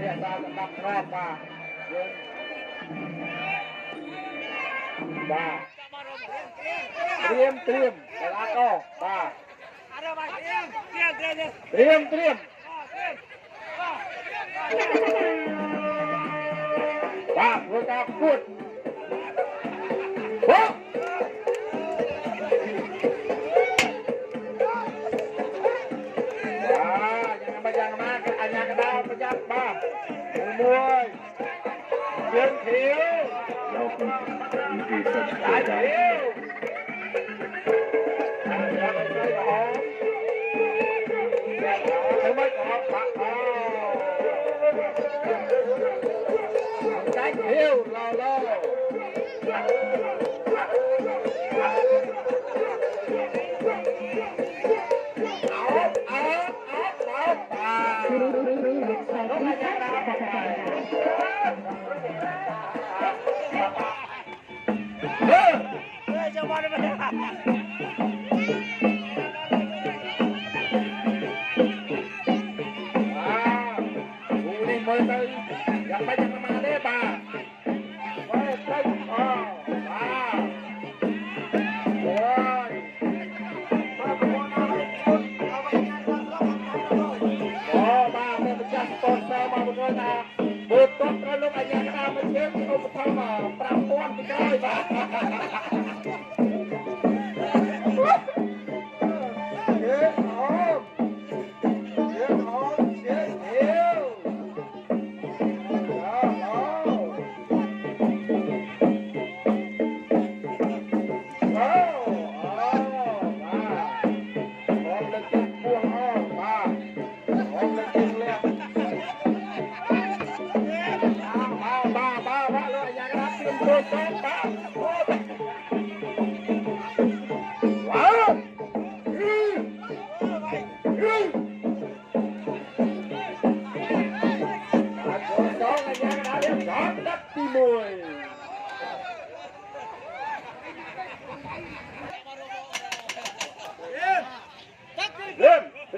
เรียกตามดับรอบมาบ้าเตรียมเวลาก็บ้าเตรียมบ้าเวลาพูดปุ๊บยังมากันอันยังดาวประยัดบ้ามวยเดินเที่ยวเราเป็นดีสัตว์ได้เที่ยวทำไมขอปะได้เที่ยวเรายังไม่จะมาได้ป่ะไว้ใส่ป่ะโอ้ยโอ้บ้าไม่เป็นจัดต้นแล้วมาบุกนะบุกต้นแล้วลูกอันยังกระดาษมันเชื่อมเอาไปทำมาปรับป้อนไปได้ป่ะ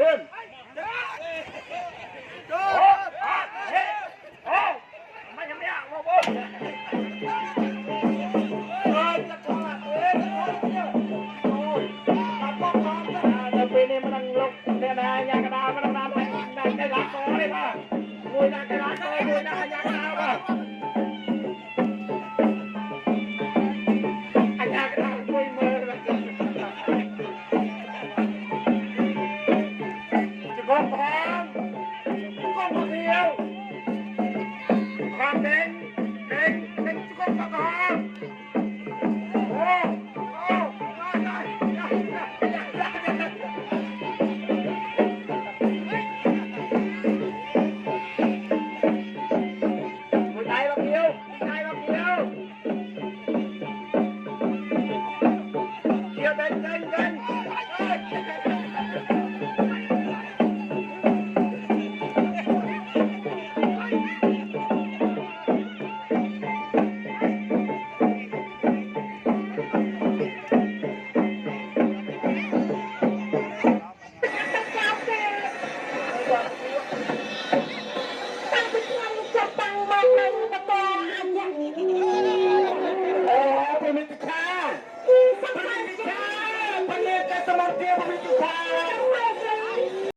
เริ่มไม่ยังไม่อยากมาบ่จะเป็นนี่มันลกเนี่ยนะยางกระดาษมันน้ำได้รักคอเลยป่ะมวยนักได้รักคอมวยนักยางกระดาษป่ะอันยางกระดาษมวยมือจะก้มพร้อมก้มเดียวความเด่นจะก้มพร้อม